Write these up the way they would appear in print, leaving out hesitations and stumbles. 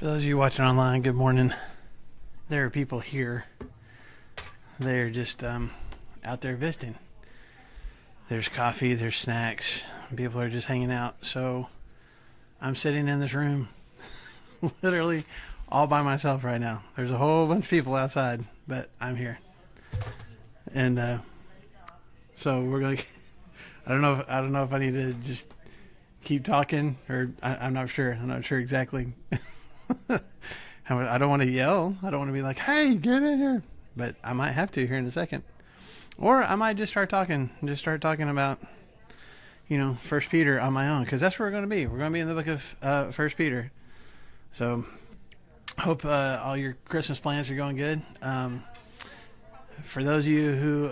For those of you watching online, good morning. There are people here. They're just out there visiting. There's coffee, there's snacks. People are just hanging out. So I'm sitting in this room literally all by myself right now. There's a whole bunch of people outside, but I'm here. And so we're going to I don't know if I need to just keep talking or I'm not sure. I'm not sure exactly. I don't want to yell. I don't want to be like, hey, get in here. But I might have to here in a second. Or I might just start talking about, First Peter on my own, because that's where we're going to be. We're going to be in the book of First Peter. So hope all your Christmas plans are going good. For those of you who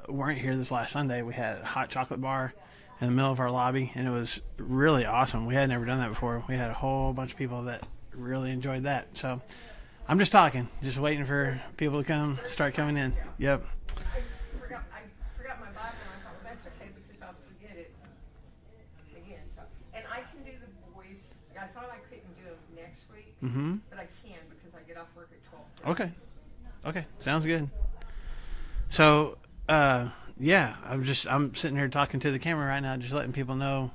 weren't here this last Sunday, we had a hot chocolate bar in the middle of our lobby, and it was really awesome. We had never done that before. We had a whole bunch of people that really enjoyed that. So I'm just talking, just waiting for people to start coming in. Yep. I forgot my Bible, and I thought, well, that's okay because I'll forget it again. So, and I can do the voice. I thought I couldn't do it next week, but I can because I get off work at 12:30. Okay, sounds good. So, I'm sitting here talking to the camera right now, just letting people know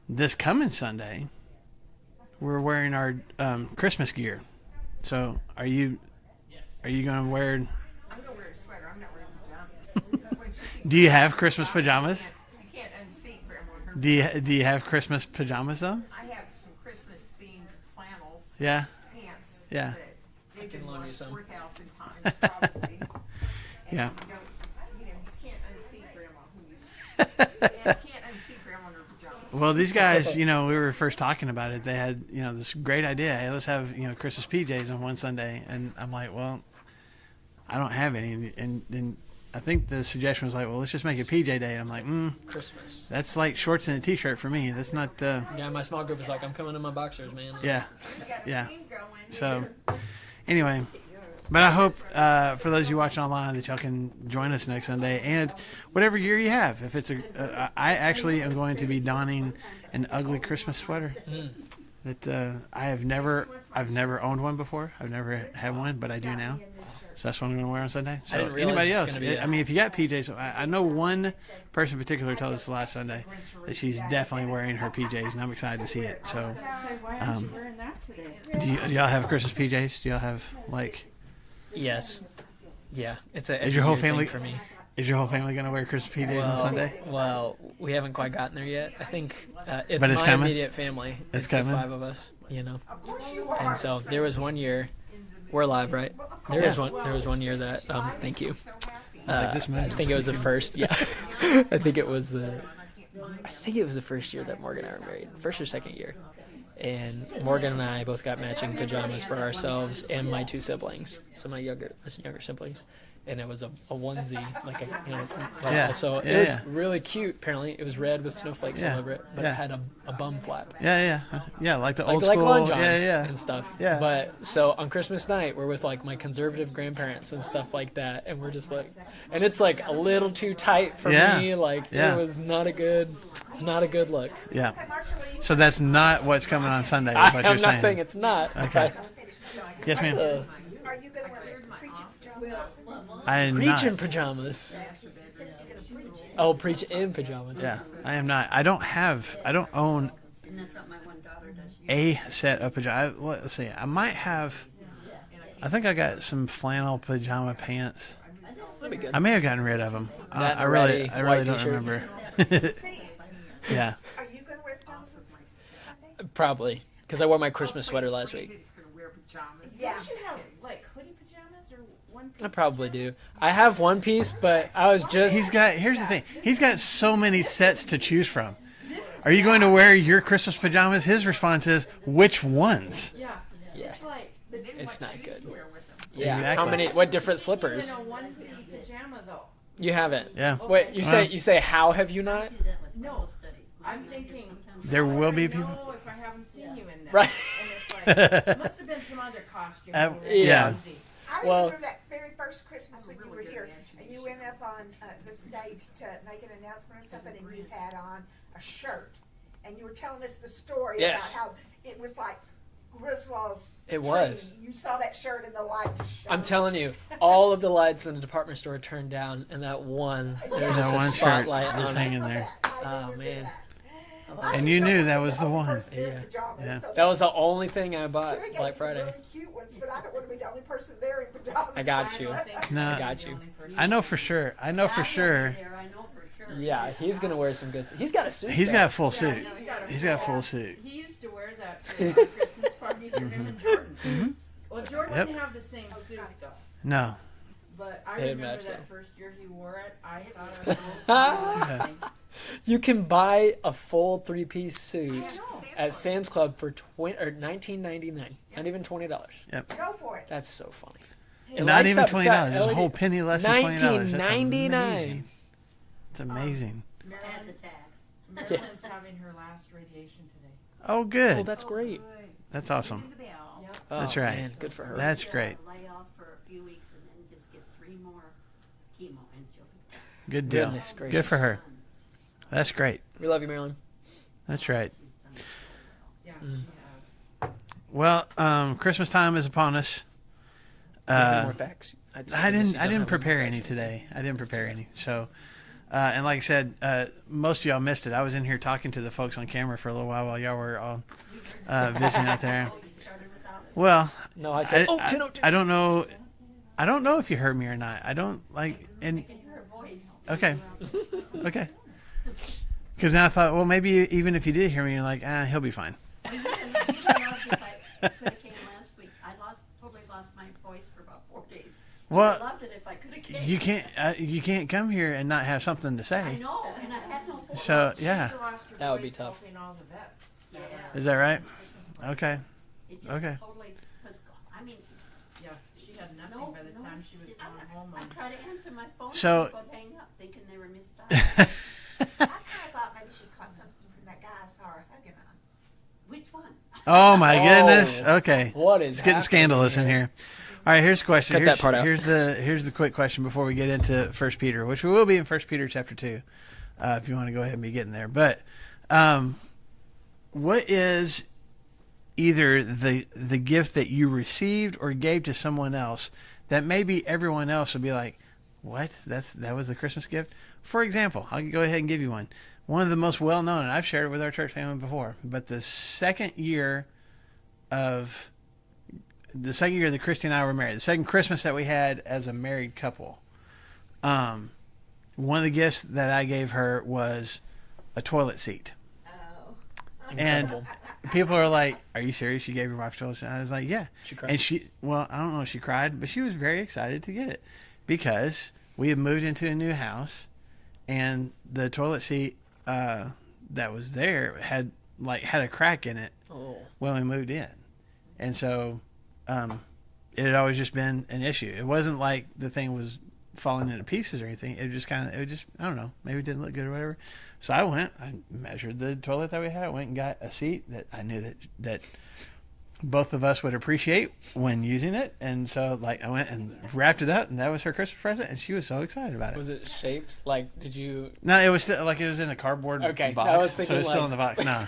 this coming Sunday, we're wearing our Christmas gear. So, are you going to wear? I'm going to wear a sweater. I'm not wearing pajamas. Do you have Christmas pajamas? You can't unseat Grandma. Do you have Christmas pajamas though? I have some Christmas themed flannels. Yeah. Pants. Yeah. They've been loan you washed some. 4,000 times probably. Yeah. You can't unseat Grandma. You can't unseat Grandma in her pajamas. Well, these guys, we were first talking about it. They had, this great idea. Hey, let's have, Christmas PJs on one Sunday. And I'm like, well, I don't have any. And then I think the suggestion was like, well, let's just make it PJ day. And I'm like, Christmas. that's like shorts and a T-shirt for me. That's not. Yeah, my small group is like, I'm coming in my boxers, man. Yeah. You got a Yeah. theme going. So, anyway. But I hope for those of you watching online that y'all can join us next Sunday, and whatever gear you have. If it's I actually am going to be donning an ugly Christmas sweater that I've never owned one before. I've never had one, but I do now. So that's what I'm going to wear on Sunday. So didn't realize anybody it's else? gonna be I mean, if you got PJs, I know one person in particular told us last Sunday that she's definitely wearing her PJs, and I'm excited to see it. So, Why aren't you wearing that today? do y'all have Christmas PJs? Do y'all have like? Yes. Yeah. It's a Is your whole every year family thing for me? Is your whole family going to wear Christmas PJs on Sunday? Well, we haven't quite gotten there yet. I think it's But it's my coming? immediate family. It's the coming? 5 of us, Of course you are. And so there was one year. We're live, right? There was one year that. Thank you. Like this I moves. think it was the first. Yeah. I think it was the first year that Morgan and I were married. First or second year. And Morgan and I both got matching pajamas for ourselves and my 2 siblings. So my younger siblings. And it was a onesie, like a, Yeah. So it Yeah, was yeah. really cute. Apparently, it was red with snowflakes Yeah. all over it, but Yeah. it had a bum flap. Yeah, like the Like, old like school. long johns Yeah. and stuff. Yeah. But so on Christmas night, we're with like my conservative grandparents and stuff like that, and we're just like, and it's like a little too tight for Yeah. me. Like Yeah. it was not a good look. Yeah. So that's not what's coming on Sunday. Is what I'm you're not saying it's not. Okay. but, Yes, ma'am. Are you going to wear preaching pajamas? I am Preach in not. pajamas. Says you're going to preach. Oh, preach in pajamas. Yeah, I am not. I don't own And that's what my one daughter does. a set of pajamas. Let's see. I might have. I think I got some flannel pajama pants. That'd be good. I may have gotten rid of them. That I really white don't t-shirt. remember. See, Yeah. are you going to wear pajamas Sunday? Probably because I wore my Christmas sweater last week. It's going to wear pajamas. Yeah. You should have like hoodie pajamas or one piece. I probably do. I have one piece, but I was just. Here's the thing. He's got so many sets to choose from. Are you going to wear your Christmas pajamas? His response is, which ones? Yeah. Yeah. It's like It's not good. Wear with them. Yeah. Exactly. How many? What different slippers? in a onesie pajama though. You haven't. Yeah. Wait. You say how have you not? No, I'm thinking. There will be people. No, if I haven't seen you in that. Right. And it's like, must have been some other costume. Yeah. I Well- remember that very first Christmas when you were here, and you went up on the stage to make an announcement or something, and you had on a shirt, and you were telling us the story Yes. about how it was like Griswold's It was. tree. You saw that shirt and the light just shone. I'm telling you, all of the lights in the department store turned down, and that one, there was That just one a shirt spotlight was on hanging it. there. Oh, man. And you knew that was the one. Yeah. Yeah. That was the only thing I bought Sherry gave Black me some Friday. really cute ones, but I don't want to be the only person there in pajamas. I got you. No. I got you. I know for sure. I know for sure. I know for sure. Yeah, he's gonna wear some good. He's got a suit. He's though. got a full suit. Yeah, He's got a full suit. He used to wear that to our Christmas party for him and Jordan. Mhm. Well, Jordan Yep. didn't have the same suit though. No. But I They'd remember match, that though. first year he wore it. I thought it was You can buy a full three-piece suit I know. at Sam's Club for $19.99. Not even $20. Go for it. That's so funny. Hey, It Not lights even up. It's $20. got It's a whole LED penny less than $20. That's $19.99. amazing. It's amazing. Add the tax. Marilyn's having her last radiation today. Oh, Oh, good. that's great. That's awesome. Ring the bell. Yep. Oh, That's right. Man, good for her. That's Maybe great. Lay off for a few weeks and then just get 3 more chemo and she'll be Good deal. Goodness gracious. Good for her. done. That's great. We love you, Marilyn. That's right. She's done. Yeah, Mm. she has. Well, Christmas time is upon us. You have any Uh, more facts? I didn't prepare any today. I didn't prepare any. So, and like I said, most of y'all missed it. I was in here talking to the folks on camera for a little while y'all were all visiting out there. Oh, you started without it? Well, No, I said, I, 10:02. I don't know. I don't know if you heard me or not. I don't like. I And can hear her voice. okay, okay. Because now I thought, well, maybe even if you did hear me, you're like, he'll be fine. Well, you didn't ask if I could have came last week. I totally lost my voice for about 4 days. I Well, loved it if I could have came. you can't come here and not have something to I say. know, and I had no voice. So yeah, She lost her That would be voice tough. helping all the vets. Yeah. is that right? Okay. It just Okay. totally, because, I mean, Yeah, she had nothing no, by the no, time she was I- going home. I tried to answer my phone, So- and people would hang up thinking they were missed out. I kind of thought maybe she caught something from that guy I saw her hugging on. Which one? Oh my Oh. goodness. Okay. What is It's getting happening scandalous in here. All right, here's the question. Cut here's, that part out. Here's the quick question before we get into 1 Peter, which we will be in 1 Peter chapter 2, if you want to go ahead and be getting there. But what is either the gift that you received or gave to someone else that maybe everyone else would be like, what? That was the Christmas gift? For example, I'll go ahead and give you one. One of the most well-known, and I've shared it with our church family before, but the second year that Christy and I were married, the second Christmas that we had as a married couple, one of the gifts that I gave her was a toilet seat. Oh. And Incredible. people are like, "Are you serious? You gave your wife a toilet seat?" I was like, "Yeah." She cried. And I don't know if she cried, but she was very excited to get it because we had moved into a new house, and the toilet seat that was there had a crack in it Oh. when we moved in, and so it had always just been an issue. It wasn't like the thing was falling into pieces or anything. It just I don't know, maybe it didn't look good or whatever. So I measured the toilet that we had. I went and got a seat that I knew that both of us would appreciate when using it, and so I went and wrapped it up, and that was her Christmas present, and she was so excited about it. Was it shaped? Like, did you? No, it was still it was in a cardboard Okay, box. I was So thinking it's still like- in the box. No,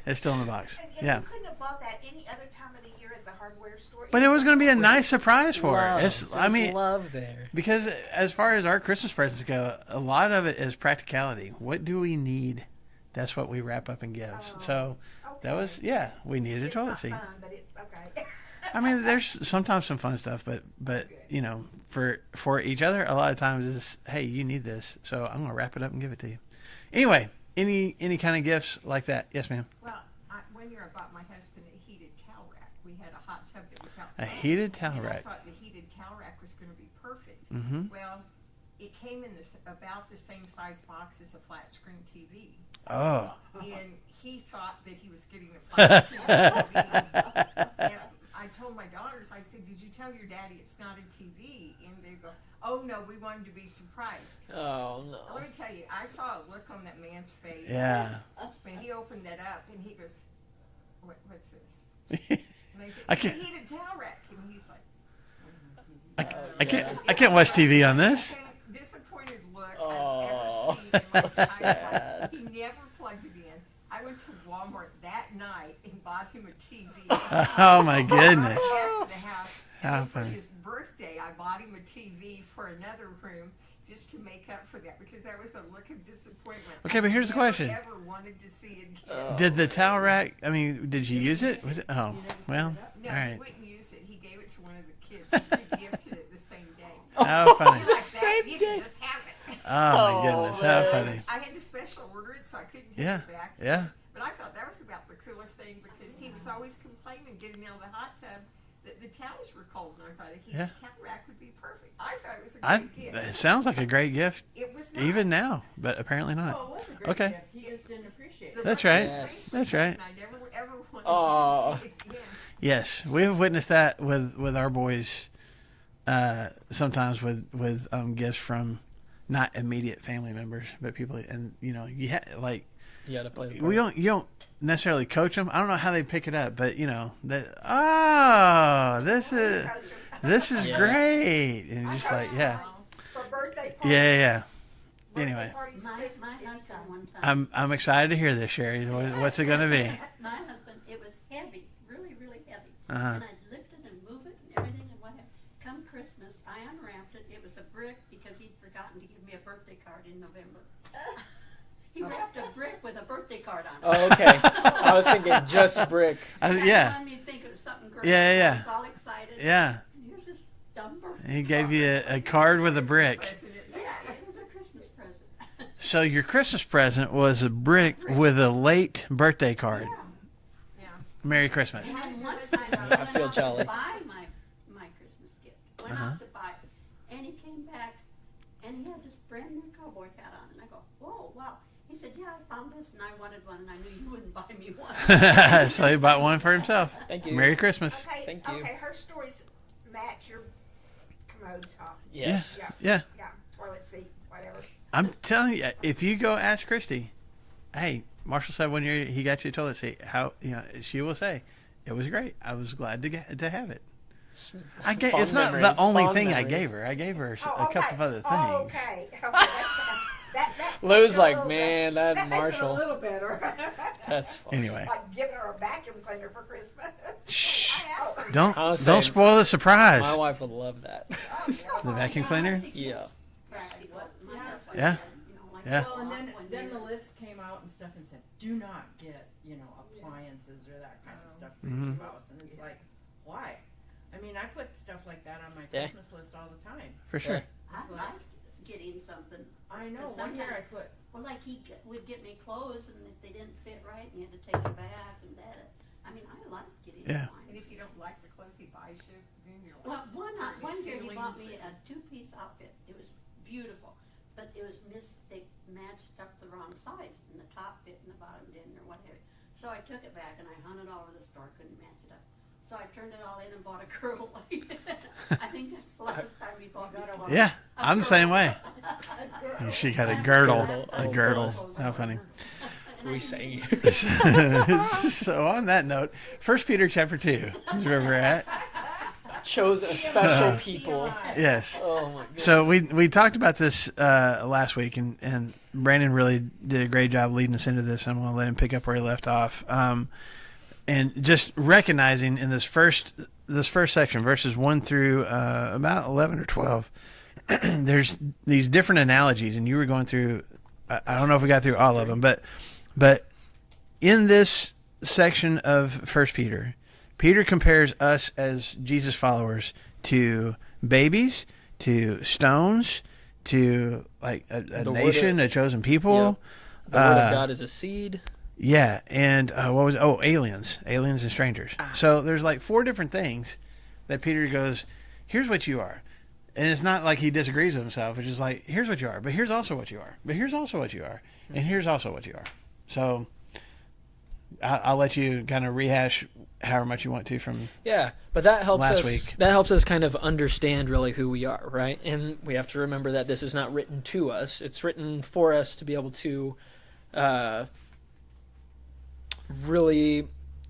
it's still in the box. And Yeah. you couldn't have bought that any other time of the year at the hardware store. But it was going to be a nice surprise for her. Love. It's, I There's mean, love there. because as far as our Christmas presents go, a lot of it is practicality. What do we need? That's what we wrap up and give. So that was, we needed a It's toilet not seat. fun, but it's okay. I mean, there's sometimes some fun stuff, but you know, for each other, a lot of times is, hey, you need this, so I'm gonna wrap it up and give it to you. Anyway, any kind of gifts like that? Yes, ma'am. Well, one year I bought my husband a heated towel rack. We had a hot tub that was outside. A heated towel and rack. I thought the heated towel rack was going to be perfect. Mm-hmm. Well, it came in about the same size box as a flat screen TV. Oh, And he thought that he was getting a flat screen TV. And I told my daughters, I said, did you tell your daddy it's not a TV? And they go, oh no, we wanted to be surprised. Oh no. Let me tell you, I saw a look on that man's face. yeah. When he opened that up, and he goes, what's this? And I said, I it's a can't- heated towel rack. And he's like, I can't watch TV on this. disappointed look Oh, I've ever seen in my entire sad. life. He never plugged it in. I went to Walmart that night and bought him a TV. Oh my goodness. Back to the house. How And for funny. his birthday, I bought him a TV for another room just to make up for that because there was a look of disappointment. Okay, but here's the question. I never wanted to see again. Did the towel rack? I mean, did you use it? Was it? Oh, well. No, All he right. wouldn't use it. He gave it to one of the kids. He gifted it the same day. How funny. Like that, Same you day. can just have it. Oh my goodness. How man. funny. I had to special order it, so I couldn't take Yeah. it back. Yeah. But I thought that was about the coolest thing because he was always complaining getting out of the hot tub that the towels were cold, and I thought a Yeah. towel rack would be perfect. I thought it was a great gift. It sounds like a great gift, It was not. even now, but apparently Well, not. it was a great Okay. gift. He just didn't appreciate The it. That's right right. Yes. That's right. And I never ever wanted Aw. to see it again. Yes, we have witnessed that with our boys. Sometimes with gifts from not immediate family members, but people, and you know, like You got to play the you part. don't necessarily coach them. I don't know how they pick it up, but you know that. Oh, this is Yeah. great, and you're just like, yeah, For birthday yeah, parties. yeah. yeah. birthday Anyway, parties, My Christmas, husband anytime. one time. I'm excited to hear this, Sherry. What's it gonna be? My husband, it was heavy, really, really heavy. Uh-huh. And I'd lift it and move it and everything and what have. Come Christmas, I unwrapped it. It was a brick because he'd forgotten to give me a birthday card in November. He wrapped a brick with a birthday card on it. Oh, okay. I was thinking just brick. Yeah, I mean, think it was something great. Yeah, yeah, I was all excited. yeah. Here's this dumb birthday He gave card. you a card with a brick. President. Yeah, it was a Christmas present. So your Christmas present was a brick with a late birthday card. Yeah. Merry Christmas. And then one time I I went feel out jolly. to buy my Christmas gift. Went Uh-huh. out to buy it, and he came back, and he had this brand new cowboy hat on, and I go, whoa, wow. He said, yeah, I found this, and I wanted one, and I knew you wouldn't buy me one. So he bought one for himself. Thank you. Merry Christmas. Okay, Thank you. okay, her stories match your commode top. Yes. Yeah. Yeah. Yeah, toilet seat, whatever. I'm telling you, if you go ask Christy, hey, Marshall said one year he got you a toilet seat. How, you know, she will say, it was great. I was glad to have it. It's not the only Fond thing I memories. gave her. I gave her Oh, a couple of other things. Oh, okay. Okay, that's fine. That Lou's makes it a like, little man, bit- that makes it Marshall. a little better. That's funny. Anyway, Like giving her a vacuum cleaner for Christmas. shh. I asked for Don't I was don't saying, spoil the surprise. My wife would love that. The vacuum cleaner. Yeah. Practical. My Yeah. husband Yeah. said, you know, like, Yeah. Well, and then, one then year. the list came out and stuff and said, do not get, you know, appliances or that kind of stuff for Mhm. your spouse. And it's like, why? I mean, I put stuff like that on my Yeah. Christmas list all the time. For sure. I liked getting something. I know, But one year I sometimes- put, Well, like would get me clothes, and if they didn't fit right, and you had to take it back, and that. I mean, I liked getting Yeah. And mine. if you don't like the clothes he buys you, then you're Well, like, one year he bought feelings. me a two-piece outfit. It was beautiful, but it was they matched up the wrong size, and the top fit and the bottom didn't, or whatever. So I took it back and I hunted all over the store, couldn't match it up. So I turned it all in and bought a girdle. I think that's the last time he bought me clothes. Yeah, A I'm the same girdle. way. A girdle. She got a girdle. Girdle. A Oh, girdle. boy. How funny. And I We didn't sang. even- So on that note, 1 Peter chapter 2 is where we're at. Chose a special people. Yes. Oh my goodness. So we talked about this last week, and Brandon really did a great job leading us into this. I'm going to let him pick up where he left off, and just recognizing in this first section, verses 1 through about 11 or 12, there's these different analogies, and you were going through. I don't know if we got through all of them, but in this section of 1 Peter, Peter compares us as Jesus followers to babies, to stones, to like a The word nation, of- a chosen people. The word of God is a seed. Yeah, and what was aliens and strangers. So there's like 4 different things that Peter goes, here's what you are. And it's not like he disagrees with himself. It's just like, here's what you are, but here's also what you are, but here's also what you are, and here's also what you are. So I'll let you kind of rehash however much you want to from Yeah, but that helps Last us. week. That helps us kind of understand really who we are, right? And we have to remember that this is not written to us; it's written for us to be able to really,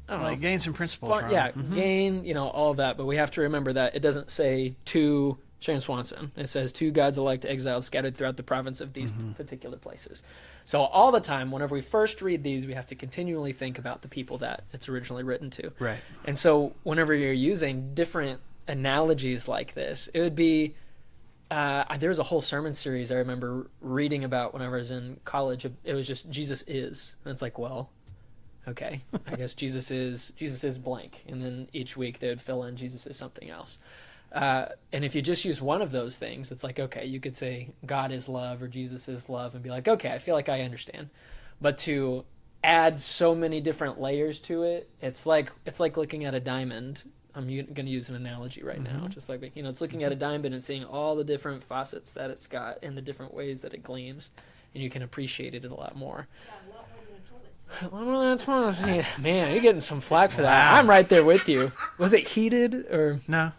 I don't know, like gain some principles from. yeah, Mhm. gain, all of that. But we have to remember that it doesn't say to Sharon Swanson. It says, "Two God's elect exiles scattered throughout the province of these particular places." So all the time, whenever we first read these, we have to continually think about the people that it's originally written to. Right. And so whenever you're using different analogies like this, it would be, there was a whole sermon series I remember reading about when I was in college. It was just Jesus is. And it's like, well, okay, I guess Jesus is blank. And then each week they would fill in Jesus is something else. And if you just use one of those things, it's like, okay, you could say God is love or Jesus is love and be like, okay, I feel like I understand. But to add so many different layers to it, it's like looking at a diamond. I'm going to use an analogy right now, just like, it's looking at a diamond and seeing all the different facets that it's got and the different ways that it gleams, and you can appreciate it a lot more. Man, you're getting some flack for that. I'm right there with you. Was it heated or? No.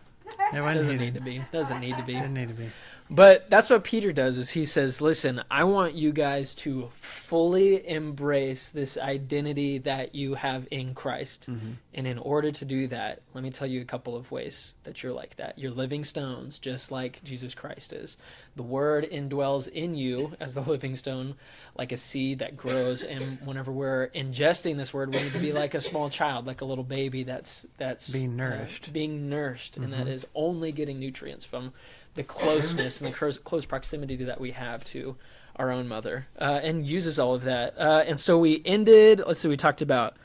It Doesn't need to be. Doesn't need to be. Didn't need to be. But that's what Peter does, is he says, listen, I want you guys to fully embrace this identity that you have in Christ. And in order to do that, let me tell you a couple of ways that you're like that. You're living stones, just like Jesus Christ is. The Word indwells in you as the living stone, like a seed that grows. And whenever we're ingesting this Word, we need to be like a small child, like a little baby that's Being nourished. And that is only getting nutrients from the closeness and the close proximity that we have to our own mother, and uses all of that. And so we ended, we talked about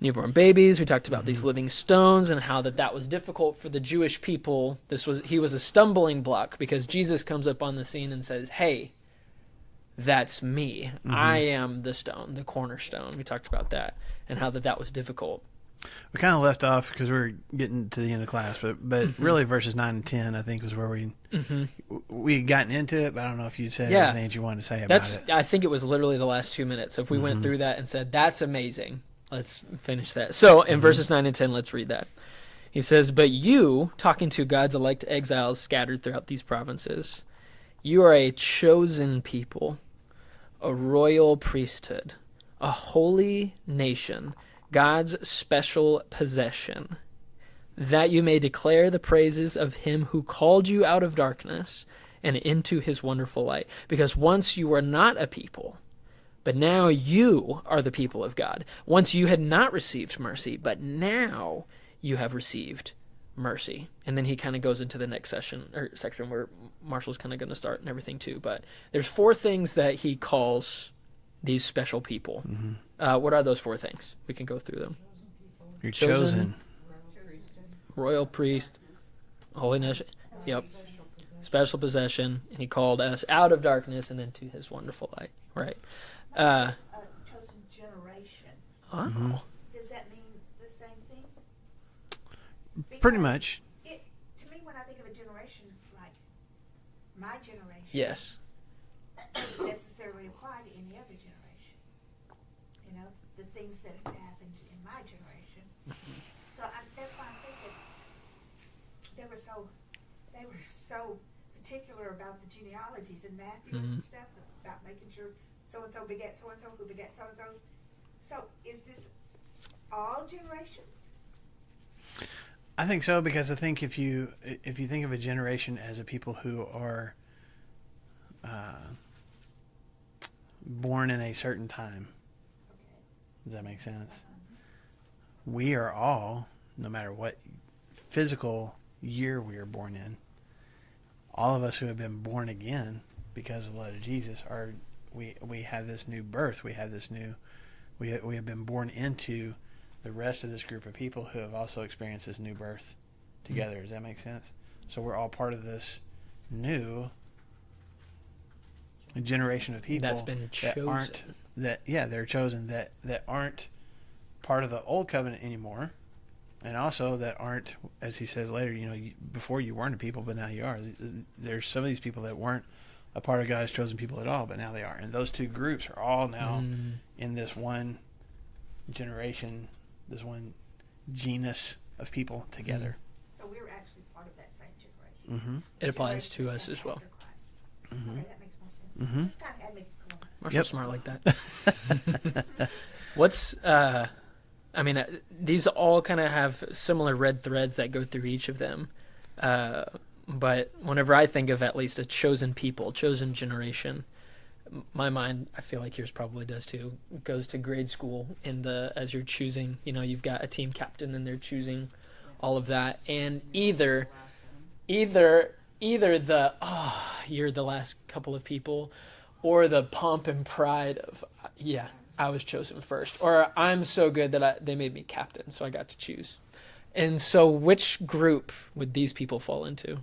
newborn babies, we talked about these living stones and how that was difficult for the Jewish people. He was a stumbling block because Jesus comes up on the scene and says, hey, that's me. I am the stone, the cornerstone. We talked about that and how that was difficult. We kind of left off because we were getting to the end of class, but really verses 9 and 10, I think, was where we had gotten into it, but I don't know if you said anything that you wanted to say about it. I think it was literally the last 2 minutes. So if we went through that and said, that's amazing, let's finish that. So in verses 9 and 10, let's read that. He says, but you, talking to God's elect exiles scattered throughout these provinces, you are a chosen people, a royal priesthood, a holy nation, God's special possession, that you may declare the praises of him who called you out of darkness and into his wonderful light. Because once you were not a people, but now you are the people of God. Once you had not received mercy, but now you have received mercy. And then he kind of goes into the next section where Marshall's kind of going to start and everything too. But there's 4 things that he calls these special people. What are those 4 things? We can go through them. You're chosen. Royal priest, holy nation. Yep. Special possession. And he called us out of darkness and into his wonderful light. Right. Chosen generation. Oh. Does that mean the same thing? Pretty Because much. To me, when I think of a generation, like my generation, Yes. doesn't necessarily apply to any other generation. You know, the things that have happened in my generation. So that's why I think that they were so particular about the genealogies in Matthew and stuff, about making sure so-and-so begat so-and-so who begat so-and-so. So is this all generations? I think so, because I think if you think of a generation as a people who are born in a certain time, does that make sense? We are all, no matter what physical year we are born in, all of us who have been born again because of the blood of Jesus we have this new birth. We have this new, we have been born into the rest of this group of people who have also experienced this new birth together. Does that make sense? So we're all part of this new generation of people That's been chosen. they're chosen that aren't part of the old covenant anymore, and also that aren't, as he says later, before you weren't a people, but now you are. There's some of these people that weren't a part of God's chosen people at all, but now they are. And those two groups are all now in this one generation, this one genus of people together. So we're actually part of that same generation. It applies to us as well. Okay, that makes more sense. Just kind of had me going. Marshall's smart like that. What's, these all kind of have similar red threads that go through each of them. But whenever I think of at least a chosen people, chosen generation, my mind, I feel like yours probably does too, goes to grade school as you're choosing, you've got a team captain and they're choosing all of that. And either the, you're the last couple of people, or the pomp and pride of, yeah, I was chosen first, or I'm so good that they made me captain, so I got to choose. And so which group would these people fall into?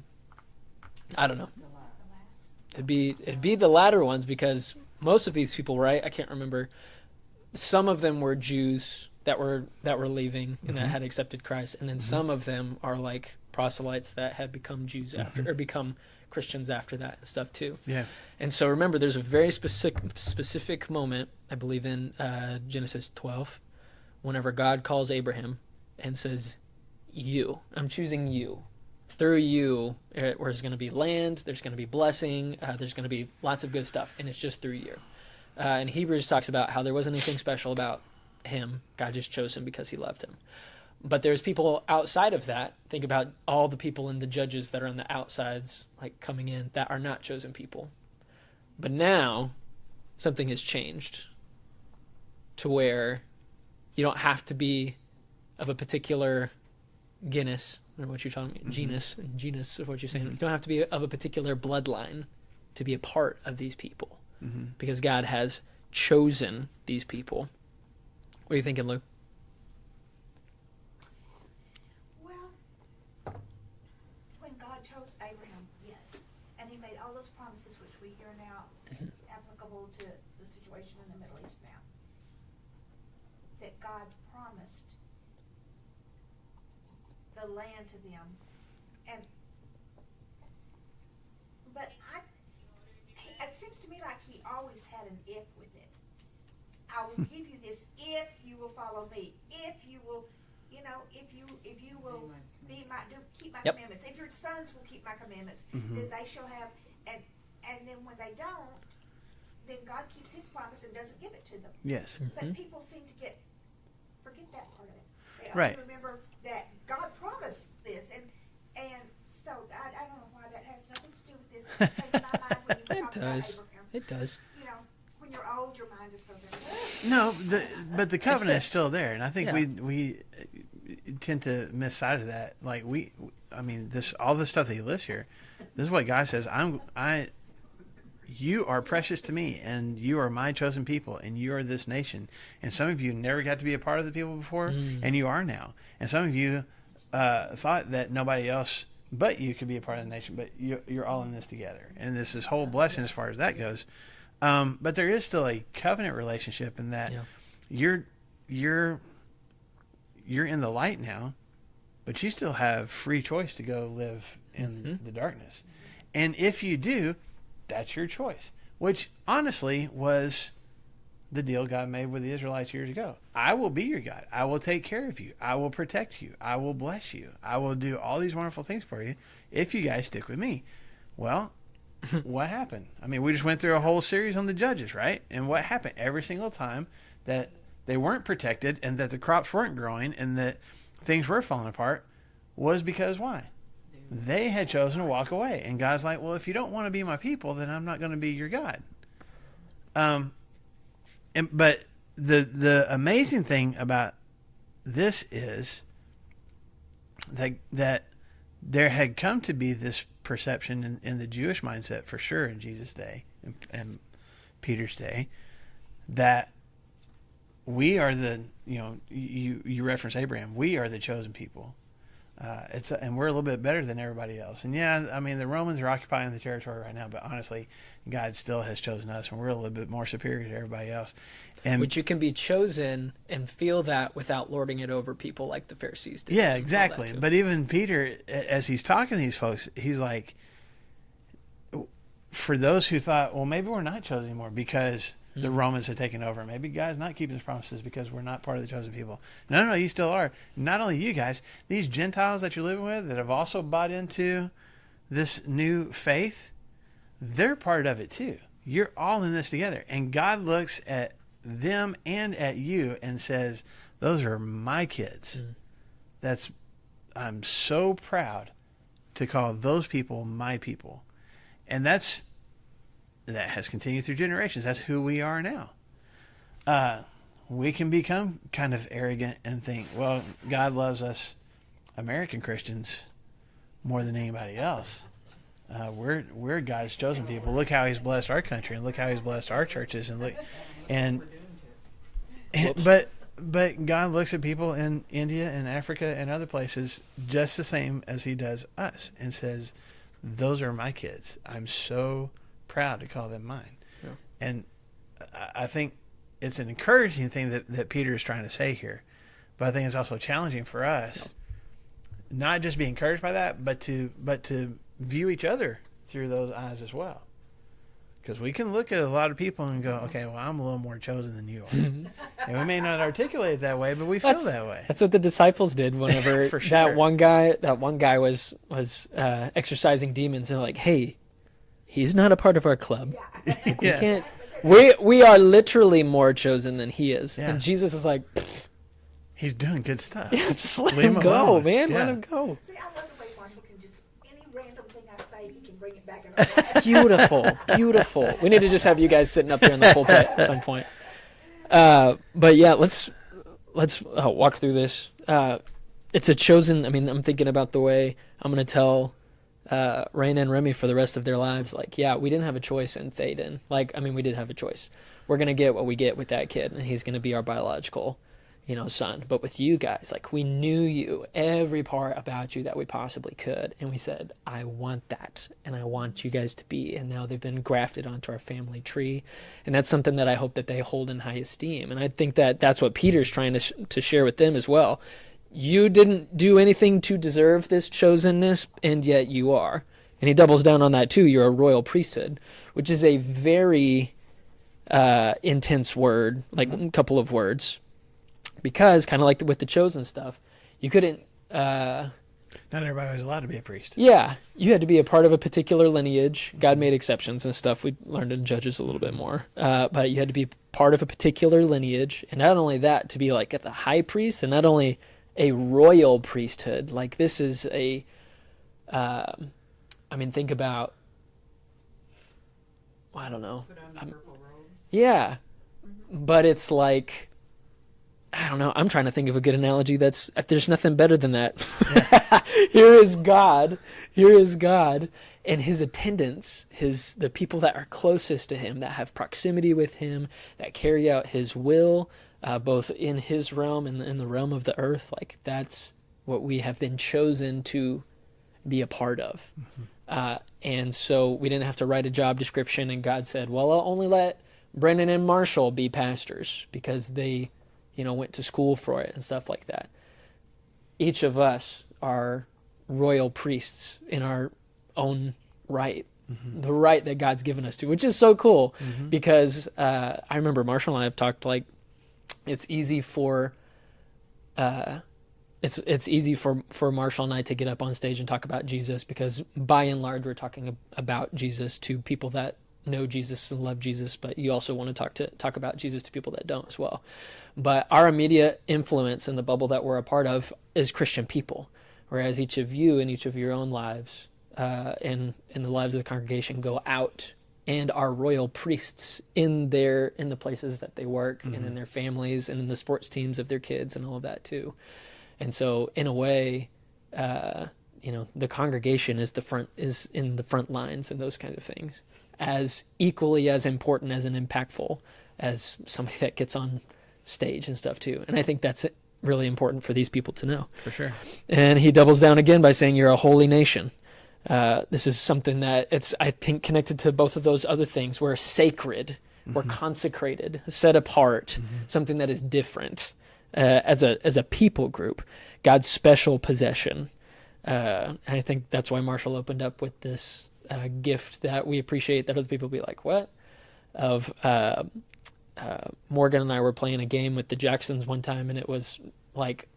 I don't know. It'd be the latter ones, because most of these people, right? I can't remember. Some of them were Jews that were leaving and that had accepted Christ, and then some of them are like proselytes that had become Jews after, or become Christians after that and stuff too. Yeah. And so remember, there's a very specific moment, I believe in Genesis 12, whenever God calls Abraham and says, I'm choosing you. Through you, there's going to be land, there's going to be blessing, there's going to be lots of good stuff, and it's just through you. And Hebrews talks about how there wasn't anything special about him. God just chose him because he loved him. But there's people outside of that. Think about all the people in the Judges that are on the outsides, like coming in, that are not chosen people. But now, something has changed to where you don't have to be of a particular genus of what you're talking about, genus of what you're saying. You don't have to be of a particular bloodline to be a part of these people, because God has chosen these people. What are you thinking, Lou? Well, when God chose Abraham, yes, and he made all those promises which we hear now applicable to the situation in the Middle East now, that God promised the land to them, but it seems to me like he always had an if with it. I will give you this if you will follow me, if you will, if you will keep my commandments. If your sons will keep my commandments, then they shall have, and then when they don't, then God keeps his promise and doesn't give it to them. Yes. But people seem to forget that part of it. They Right. only remember that God promised this, and so I don't know why that has nothing to do with this. It just takes my mind when you talk about Abraham. It does. When you're old, your mind just goes. No, but the covenant is still there, and I think we tend to miss sight of that. Like all this stuff that he lists here, this is what God says. You are precious to me, and you are my chosen people, and you are this nation. And some of you never got to be a part of the people before, and you are now. And some of you thought that nobody else but you could be a part of the nation, but you're all in this together. And this is whole blessing as far as that goes. But there is still a covenant relationship in that you're in the light now, but you still have free choice to go live in the darkness. And if you do, that's your choice, which honestly was the deal God made with the Israelites years ago. I will be your God. I will take care of you. I will protect you. I will bless you. I will do all these wonderful things for you if you guys stick with me. Well, what happened? I mean, we just went through a whole series on the Judges, right? And what happened every single time that they weren't protected and that the crops weren't growing and that things were falling apart was because why? They had chosen to walk away. And God's like, well, if you don't want to be my people, then I'm not going to be your God. But the amazing thing about this is that there had come to be this perception in the Jewish mindset, for sure, in Jesus' day and Peter's day, that we are you reference Abraham, we are the chosen people. And we're a little bit better than everybody else. And the Romans are occupying the territory right now, but honestly, God still has chosen us, and we're a little bit more superior to everybody else. And which you can be chosen and feel that without lording it over people like the Pharisees did. Yeah, exactly. But even Peter, as he's talking to these folks, he's like, for those who thought, well, maybe we're not chosen anymore because the Romans had taken over. Maybe God's not keeping his promises because we're not part of the chosen people. No, you still are. Not only you guys, these Gentiles that you're living with that have also bought into this new faith, they're part of it too. You're all in this together. And God looks at them and at you and says, those are my kids. I'm so proud to call those people my people. And that has continued through generations. That's who we are now. We can become kind of arrogant and think, well, God loves us American Christians more than anybody else. We're God's chosen people. Look how He's blessed our country, and look how He's blessed our churches, but God looks at people in India and Africa and other places just the same as He does us, and says, "Those are my kids. I'm so proud to call them mine." Yeah. And I think it's an encouraging thing that Peter is trying to say here, but I think it's also challenging for us, not just be encouraged by that, but to view each other through those eyes as well. Because we can look at a lot of people and go, okay, well, I'm a little more chosen than you are. And we may not articulate it that way, but we feel that way. That's what the disciples did whenever For sure. that one guy was exorcising demons. And they're like, hey, he's not a part of our club. Yeah. We are literally more chosen than he is. Yeah. And Jesus is like, He's doing good stuff. yeah, just let Leave him him go, alone. man. Yeah. Let him go. See, I love the way Marshall can just, any random thing I say, he can bring it back in our life. Beautiful. We need to just have you guys sitting up there in the pulpit at some point. But yeah, let's walk through this. It's a chosen. I mean, I'm thinking about the way I'm going to tell Raina and Remy for the rest of their lives. Like, yeah, we didn't have a choice in Thaden. Like, I mean, we did have a choice. We're going to get what we get with that kid, and he's going to be our biological, son. But with you guys, like, we knew you, every part about you that we possibly could. And we said, I want that. And I want you guys to be. And now they've been grafted onto our family tree. And that's something that I hope that they hold in high esteem. And I think that that's what Peter's trying to share with them as well. You didn't do anything to deserve this chosenness, and yet you are. And he doubles down on that too. You're a royal priesthood, which is a very intense word, like a couple of words. Because, kind of like with the chosen stuff, you couldn't... Not everybody was allowed to be a priest. Yeah, you had to be a part of a particular lineage. God made exceptions and stuff. We learned in Judges a little bit more. But you had to be part of a particular lineage. And not only that, to be like at the high priest, and not only a royal priesthood. Like, this is a... think about... I don't know. Put on the purple robes. Yeah, but it's like... I don't know. I'm trying to think of a good analogy. There's nothing better than that. Yeah. Here is God, and His attendants, the people that are closest to Him, that have proximity with Him, that carry out His will, both in His realm and in the realm of the earth. Like, that's what we have been chosen to be a part of. Mm-hmm. And so we didn't have to write a job description. And God said, "Well, I'll only let Brendan and Marshall be pastors because they." Went to school for it and stuff like that. Each of us are royal priests in our own right, the right that God's given us to, which is so cool because I remember Marshall and I have talked, like, it's easy for it's easy for Marshall and I to get up on stage and talk about Jesus because by and large we're talking about Jesus to people that know Jesus and love Jesus, but you also want to talk about Jesus to people that don't as well. But our immediate influence in the bubble that we're a part of is Christian people, whereas each of you in each of your own lives and in the lives of the congregation go out and are royal priests in the places that they work and in their families and in the sports teams of their kids and all of that too. And so in a way, the congregation is in the front lines and those kinds of things, as equally as important as and impactful as somebody that gets on stage and stuff too. And I think that's really important for these people to know. For sure. And he doubles down again by saying you're a holy nation. This is something that it's, I think, connected to both of those other things. We're sacred, we're consecrated, set apart, something that is different as a people group, God's special possession. And I think that's why Marshall opened up with this gift that we appreciate that other people be like, what? Morgan and I were playing a game with the Jacksons one time, and it was like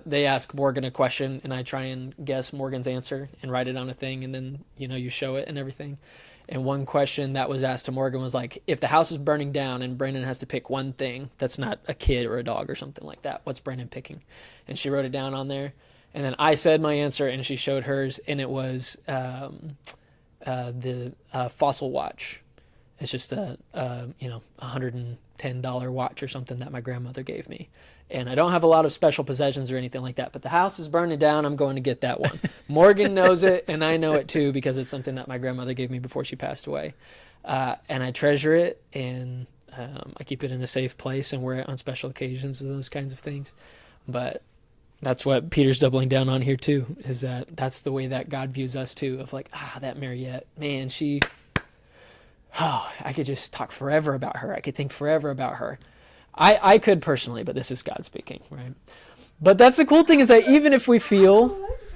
they ask Morgan a question, and I try and guess Morgan's answer and write it on a thing, and then you show it and everything. And one question that was asked to Morgan was like, if the house is burning down and Brandon has to pick one thing that's not a kid or a dog or something like that, what's Brandon picking? And she wrote it down on there. And then I said my answer, and she showed hers, and it was the Fossil watch. It's just a $110 watch or something that my grandmother gave me. And I don't have a lot of special possessions or anything like that, but the house is burning down. I'm going to get that one. Morgan knows it, and I know it too, because it's something that my grandmother gave me before she passed away. And I treasure it, and I keep it in a safe place and wear it on special occasions and those kinds of things. But that's what Peter's doubling down on here too, is that's the way that God views us too, of like, that Mariette, man, I could just talk forever about her. I could think forever about her. I could personally, but this is God speaking, right? But that's the cool thing, is that even if we feel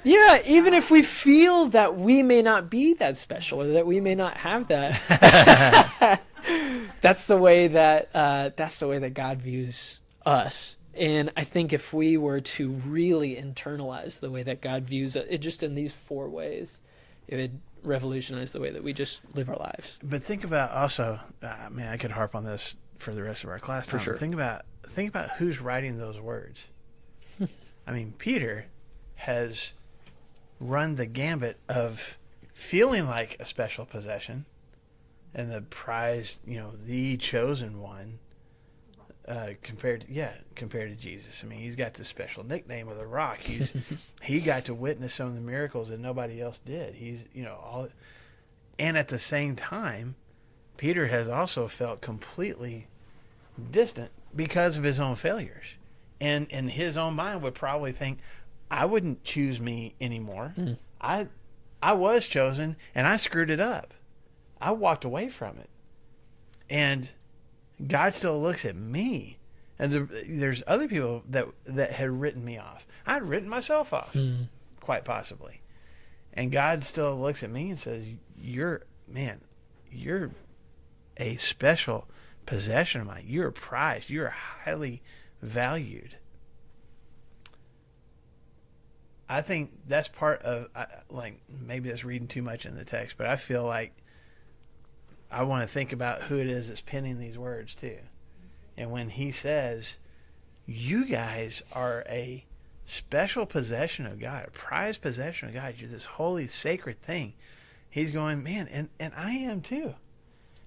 that we may not be that special, or that we may not have that, that's the way that God views us. And I think if we were to really internalize the way that God views it, just in these 4 ways, it would revolutionize the way that we just live our lives. But think about also, I could harp on this for the rest of our class time. For sure. Think about who's writing those words. I mean, Peter has run the gambit of feeling like a special possession and the prized, the chosen one, compared to Jesus. I mean, he's got this special nickname of the Rock. He got to witness some of the miracles that nobody else did. And at the same time, Peter has also felt completely distant because of his own failures. And in his own mind would probably think, I wouldn't choose me anymore. I was chosen and I screwed it up. I walked away from it. And God still looks at me. And there's other people that had written me off. I'd written myself off, quite possibly. And God still looks at me and says, you're a special possession of mine. You're prized. You're highly valued. I think that's part of, maybe that's reading too much in the text, but I feel like I want to think about who it is that's penning these words too. And when he says, you guys are a special possession of God, a prized possession of God, you're this holy, sacred thing. He's going, man, and I am too.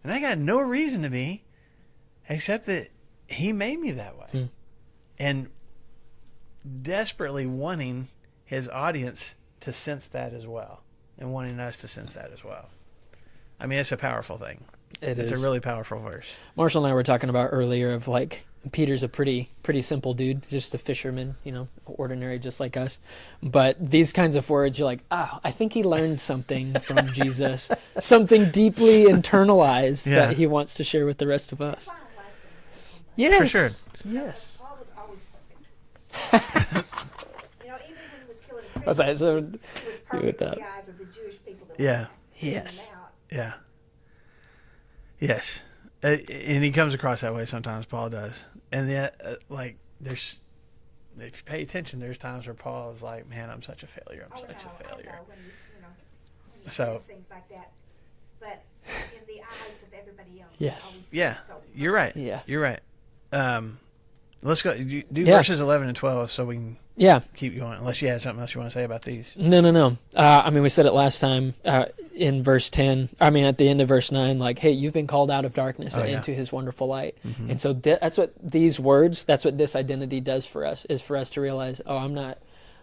And I got no reason to be, except that he made me that way. And desperately wanting his audience to sense that as well, and wanting us to sense that as well. I mean, it's a powerful thing. It's a really powerful verse. Marshall and I were talking about earlier of Peter's a pretty simple dude, just a fisherman, ordinary, just like us. But these kinds of words, you're like, I think he learned something from Jesus, something deeply internalized that he wants to share with the rest of us. Yes, for sure. Yes. Paul was always perfect. Even when he was killing Christians, he was perfect in the eyes of the Jewish people that were sending him out. Yeah. Yes. And he comes across that way sometimes, Paul does. And yet, there's, if you pay attention, there's times where Paul is like, man, I'm such a failure. I'm such a failure. I know when he So, says things like that. But in the eyes of everybody else, Yes. he always yeah, seems so you're right. Yeah. You're right. Let's go. Do verses 11 and 12 so we can keep going, unless you had something else you want to say about these. No. We said it last time in verse 10. At the end of verse 9, hey, you've been called out of darkness and into his wonderful light. Mm-hmm. And so that's what these words, that's what this identity does for us, is for us to realize, I'm not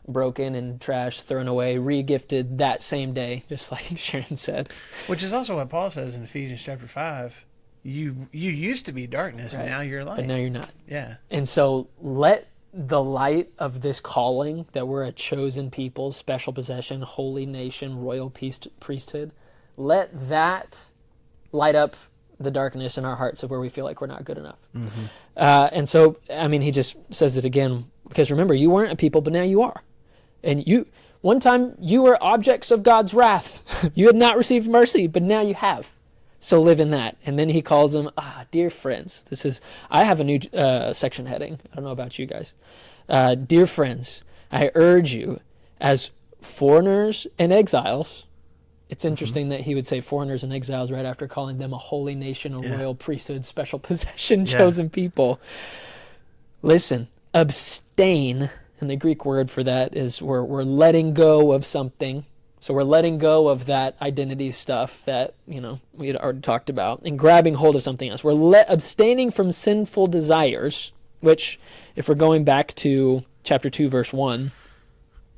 broken and trash, thrown away, re-gifted that same day, just like Sharon said. Which is also what Paul says in Ephesians chapter 5. You used to be darkness, and now you're light. But now you're not. Yeah. And so let the light of this calling, that we're a chosen people, special possession, holy nation, royal priesthood, let that light up the darkness in our hearts of where we feel like we're not good enough. Mm-hmm. And so, he just says it again, because remember, you weren't a people, but now you are. And one time you were objects of God's wrath. You had not received mercy, but now you have. So live in that. And then he calls them, dear friends. I have a new section heading. I don't know about you guys. Dear friends, I urge you as foreigners and exiles. It's interesting that he would say foreigners and exiles right after calling them a holy nation, a royal priesthood, special possession, chosen people. Listen, abstain. And the Greek word for that is we're letting go of something. So we're letting go of that identity stuff that, we had already talked about, and grabbing hold of something else. We're abstaining from sinful desires, which, if we're going back to chapter 2, verse 1,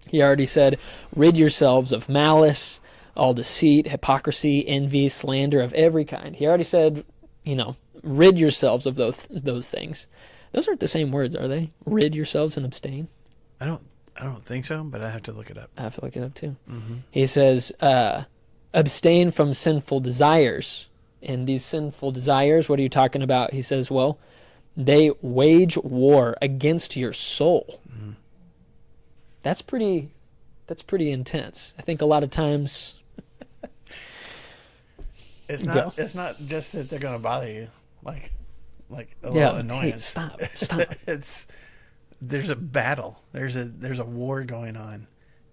he already said, rid yourselves of malice, all deceit, hypocrisy, envy, slander of every kind. He already said, rid yourselves of those things. Those aren't the same words, are they? Rid yourselves and abstain? I don't think so, but I have to look it up. I have to look it up too. Mm-hmm. He says, abstain from sinful desires. And these sinful desires, what are you talking about? He says, well, they wage war against your soul. Mm-hmm. That's pretty intense. I think a lot of times it's not just that they're going to bother you, like a little annoyance. Hey, stop. There's a battle. There's a war going on,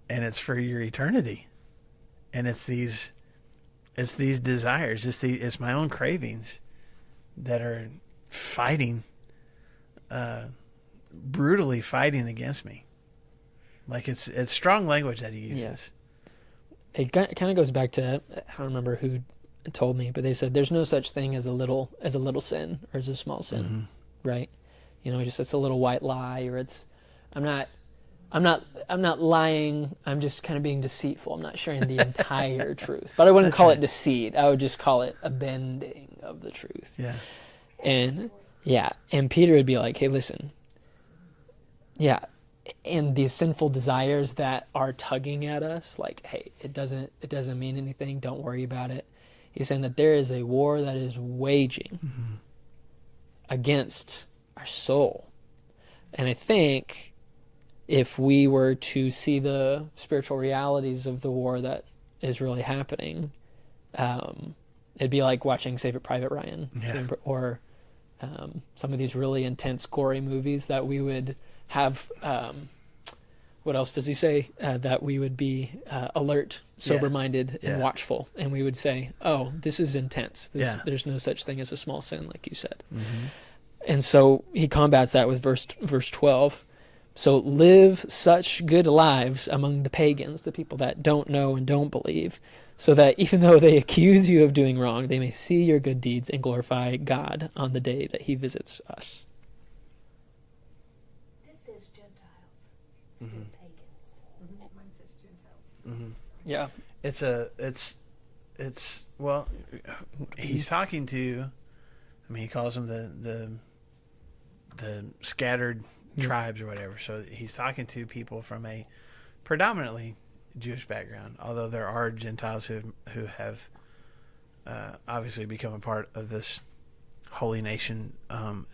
and it's for your eternity. And it's these desires. It's my own cravings that are fighting, brutally fighting against me. Like it's strong language that he uses. Yeah. It kind of goes back to, I don't remember who told me, but they said there's no such thing as a little sin or as a small sin, Mm-hmm. right? Just it's a little white lie, or I'm not lying. I'm just kind of being deceitful. I'm not sharing the entire truth, but I wouldn't call it deceit. I would just call it a bending of the truth. Yeah. And Peter would be like, hey, listen. Yeah. And these sinful desires that are tugging at us, like, hey, it doesn't mean anything. Don't worry about it. He's saying that there is a war that is waging against our soul. And I think if we were to see the spiritual realities of the war that is really happening, it'd be like watching Saving Private Ryan, or some of these really intense, gory movies that we would have. What else does he say? That we would be alert, sober-minded, and watchful. And we would say, oh, this is intense. There's no such thing as a small sin, like you said. Mm-hmm. And so he combats that with verse 12. So live such good lives among the pagans, the people that don't know and don't believe, so that even though they accuse you of doing wrong, they may see your good deeds and glorify God on the day that he visits us. This says Gentiles, Mm-hmm. pagans. Mine says Gentiles. Mm-hmm. Yeah. It's well, he's talking to, he calls them the scattered tribes or whatever. So he's talking to people from a predominantly Jewish background, although there are Gentiles who have obviously become a part of this holy nation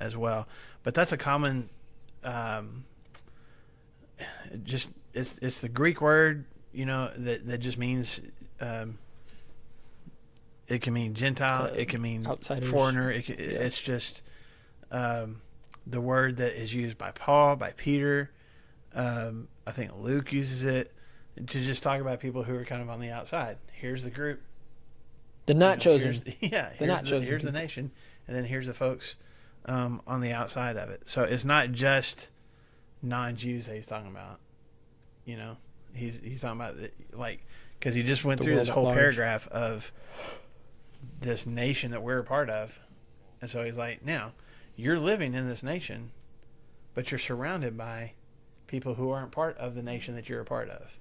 as well. But that's a common, it's the Greek word, that just means, it can mean Gentile, it can mean outsiders. Foreigner. It's just the word that is used by Paul, by Peter. I think Luke uses it to just talk about people who are kind of on the outside. Here's the group. The not chosen. Here's the nation. And then here's the folks on the outside of it. So it's not just non-Jews that he's talking about. He's talking about, because he just went through this whole paragraph of this nation that we're a part of. And so he's like, now, you're living in this nation, but you're surrounded by people who aren't part of the nation that you're a part of.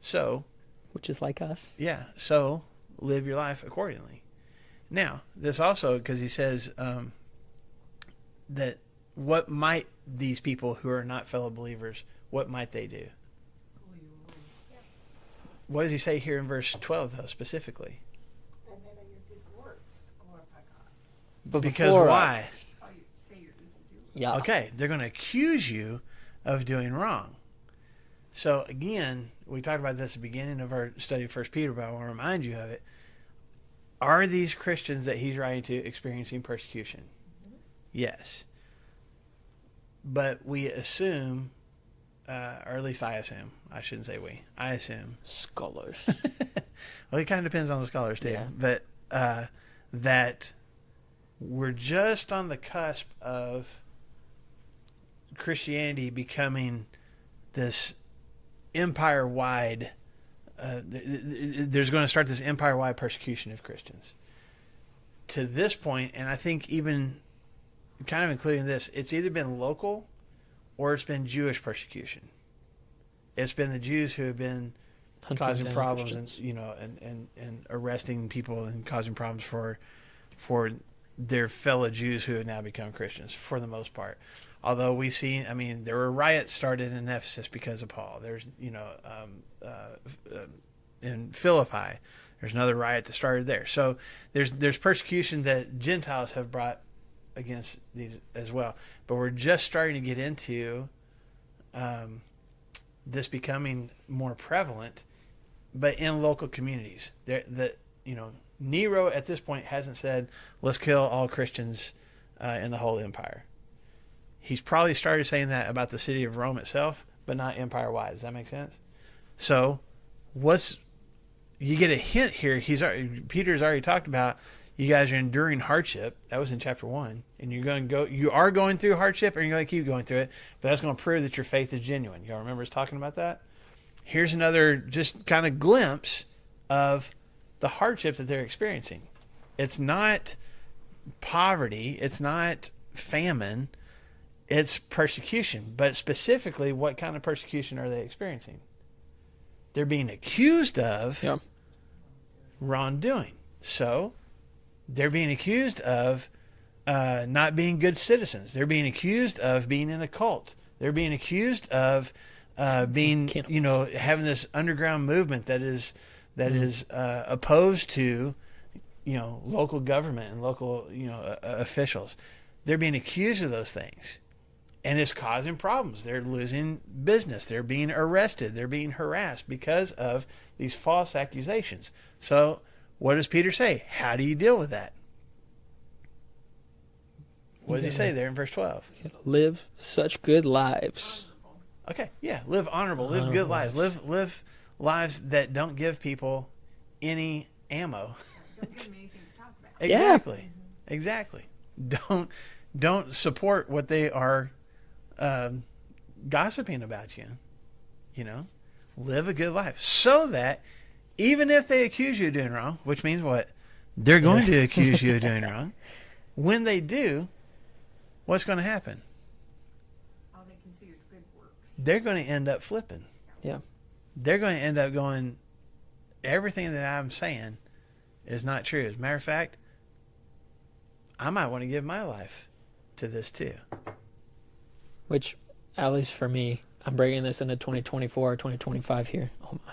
So, which is like us. Yeah. So live your life accordingly. Now, this also, because he says that what might these people who are not fellow believers, what might they do? What does he say here in verse 12, though, specifically? And then your good works glorify God. But Because before, why? Oh, you say you're evil doer. Yeah. Okay, they're going to accuse you of doing wrong. So again, we talked about this at the beginning of our study of 1 Peter, but I want to remind you of it. Are these Christians that he's writing to experiencing persecution? Mm-hmm. Yes. But we assume, or at least I assume, I shouldn't say we, I assume. Scholars. Well, it kind of depends on the scholars too. Yeah. But that we're just on the cusp of Christianity becoming this empire-wide. There's going to start this empire-wide persecution of Christians. To this point, and I think even kind of including this, it's either been local or it's been Jewish persecution. It's been the Jews who have been causing problems and arresting people and causing problems for their fellow Jews who have now become Christians for the most part. Although we see, I mean, there were riots started in Ephesus because of Paul. There's, in Philippi, there's another riot that started there. So there's persecution that Gentiles have brought against these as well. But we're just starting to get into this becoming more prevalent, but in local communities. Nero at this point hasn't said, let's kill all Christians in the whole empire. He's probably started saying that about the city of Rome itself, but not empire-wide. Does that make sense? So you get a hint here. Peter's already talked about you guys are enduring hardship. That was in chapter 1. And you are going through hardship, and you're going to keep going through it, but that's going to prove that your faith is genuine. Y'all remember us talking about that? Here's another just kind of glimpse of the hardship that they're experiencing. It's not poverty. It's not famine. It's persecution. But specifically, what kind of persecution are they experiencing? They're being accused of wrongdoing. So they're being accused of not being good citizens. They're being accused of being in a cult. They're being accused of being, having this underground movement that is opposed to, local government and local, officials. They're being accused of those things, and it's causing problems. They're losing business. They're being arrested. They're being harassed because of these false accusations. So what does Peter say? How do you deal with that? What does he say there in verse 12? You gotta live such good lives. Okay, yeah, live honorable, live good lives, live lives that don't give people any ammo. Don't give them anything to talk about. Exactly. Don't support what they are gossiping about you. Live a good life so that even if they accuse you of doing wrong, which means what? They're going to accuse you of doing wrong. When they do, what's going to happen? All they can see is good works. They're going to end up flipping. Yeah. They're going to end up going, everything that I'm saying is not true. As a matter of fact, I might want to give my life to this too. Which, at least for me, I'm bringing this into 2024 or 2025 here. Oh my.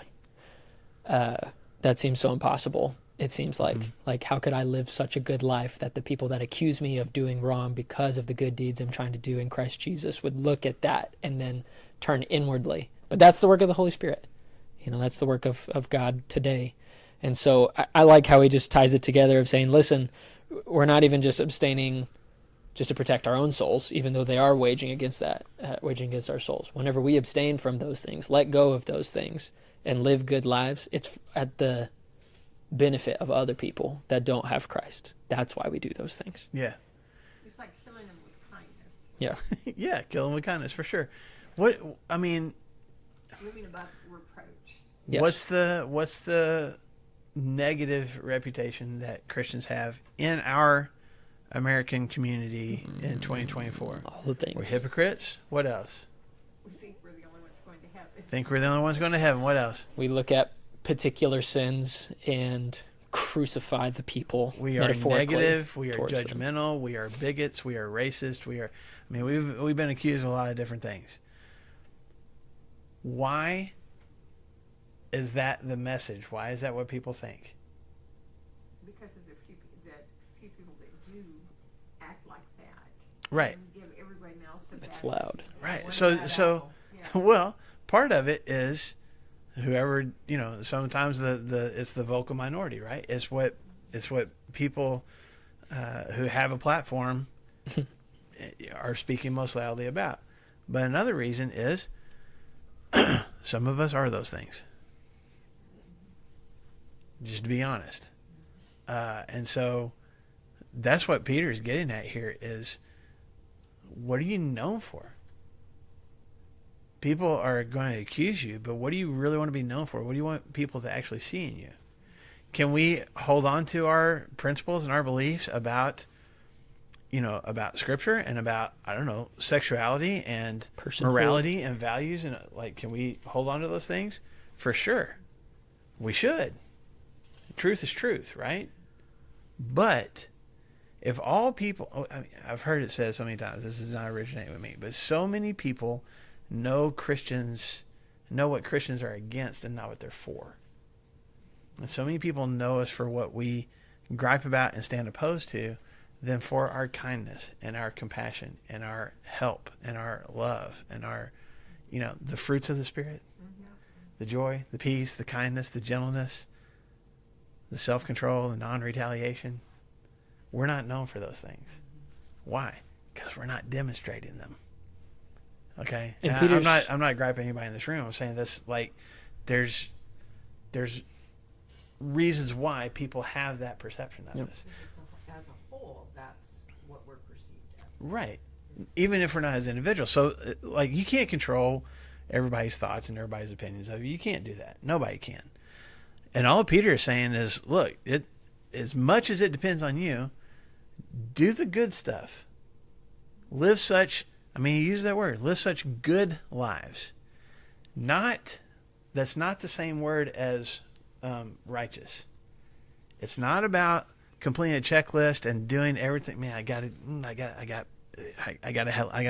That seems so impossible. It seems like how could I live such a good life that the people that accuse me of doing wrong because of the good deeds I'm trying to do in Christ Jesus would look at that and then turn inwardly. But that's the work of the Holy Spirit. That's the work of God today. And so I like how he just ties it together of saying, listen, we're not even just abstaining just to protect our own souls, even though they are waging against our souls. Whenever we abstain from those things, let go of those things, and live good lives, it's at the benefit of other people that don't have Christ. That's why we do those things. Yeah. It's like killing them with kindness. Yeah. Yeah, kill them with kindness for sure. Living above reproach. Yes. What's the negative reputation that Christians have in our American community in 2024? All the things. We're hypocrites. What else? We think we're the only ones going to heaven. Think we're the only ones going to heaven. What else? We look at particular sins and crucify the people. We are negative. We are towards judgmental. them. We are bigots. We are racist. We've been accused of a lot of different things. Why is that the message? Why is that what people think? Because of the few people that do act like that. Right. And give everybody else a It's bad- loud. Right. One So bad apple. Yeah. well, part of it is whoever, sometimes it's the vocal minority, right? It's what people who have a platform are speaking most loudly about. But another reason is some of us are those things. Just to be honest. And so that's what Peter's getting at here is, what are you known for? people are going to accuse you, but what do you really want to be known for? What do you want people to actually see in you? Can we hold on to our principles and our beliefs about, about Scripture and about, I don't know, sexuality and Personhood. morality and values? And can we hold on to those things? For sure. We should. Truth is truth, right? But if all people, I've heard it said so many times, this does not originate with me, but so many people know what Christians are against and not what they're for. And so many people know us for what we gripe about and stand opposed to than for our kindness and our compassion and our help and our love and our, the fruits of the Spirit, the joy, the peace, the kindness, the gentleness, the self-control, the non-retaliation. We're not known for those things. Why? Because we're not demonstrating them. Okay? And I'm not griping anybody in this room. I'm saying this, there's reasons why people have that perception of us. As a whole, that's what we're perceived as. Right. Even if we're not as individuals. So, you can't control everybody's thoughts and everybody's opinions of you. You can't do that. Nobody can. And all Peter is saying is, look, as much as it depends on you, do the good stuff. Live such, he used that word, live such good lives. That's not the same word as righteous. It's not about completing a checklist and doing everything. Man, I gotta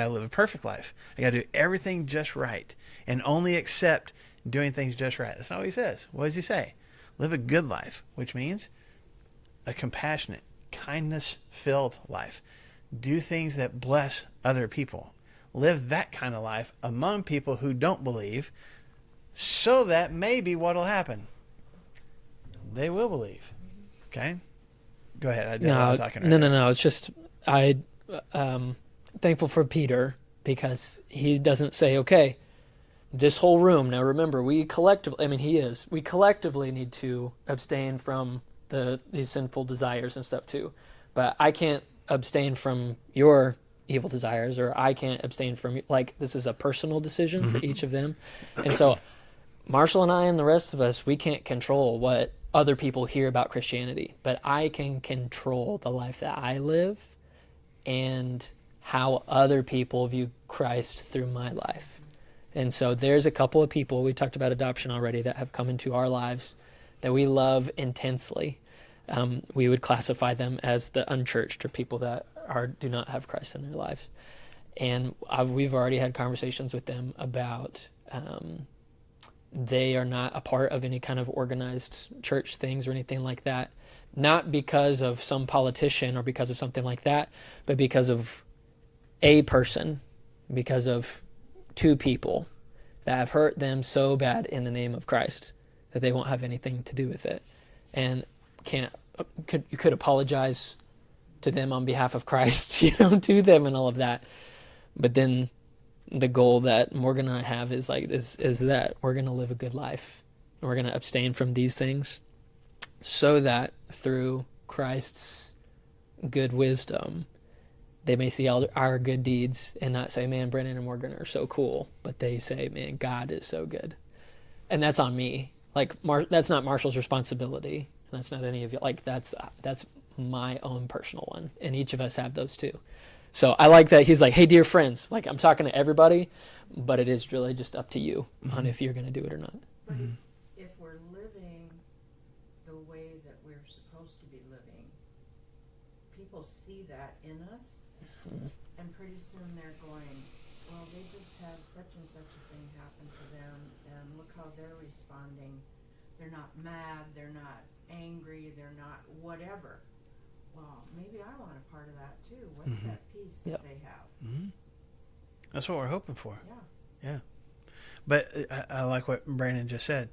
live a perfect life. I gotta do everything just right and only accept doing things just right. That's not what he says. What does he say? Live a good life, which means a compassionate, kindness-filled life. Do things that bless other people. Live that kind of life among people who don't believe, so that maybe what'll happen, they will believe. Okay? Go ahead. I did a lot of talking right there. No. It's just thankful for Peter, because he doesn't say, okay, this whole room. Now remember, we collectively need to abstain from these sinful desires and stuff too. But I can't abstain from your evil desires, or I can't abstain from, this is a personal decision for each of them. And so Marshall and I and the rest of us, we can't control what other people hear about Christianity, but I can control the life that I live and how other people view Christ through my life. And so there's a couple of people, we talked about adoption already, that have come into our lives that we love intensely. We would classify them as the unchurched, or people that do not have Christ in their lives. And we've already had conversations with them about they are not a part of any kind of organized church things or anything like that. Not because of some politician or because of something like that, but because of a person, because of two people that have hurt them so bad in the name of Christ that they won't have anything to do with it. And you could apologize to them on behalf of Christ, to them and all of that. But then the goal that Morgan and I have is that we're going to live a good life, and we're going to abstain from these things, so that through Christ's good wisdom, they may see our good deeds and not say, man, Brennan and Morgan are so cool, but they say, man, God is so good. And that's on me. That's not Marshall's responsibility. That's not any of you. That's my own personal one. And each of us have those too. So I like that he's like, hey, dear friends, I'm talking to everybody, but it is really just up to you on if you're going to do it or not. But if we're living the way that we're supposed to be living, people see that in us, and pretty soon they're going, well, they just had such and such a thing happen to them, and look how they're responding. They're not mad, they're not angry, they're not whatever. Well, maybe I want a part of that too. What's that peace that they have? Mm-hmm. That's what we're hoping for. Yeah. But I like what Brandon just said.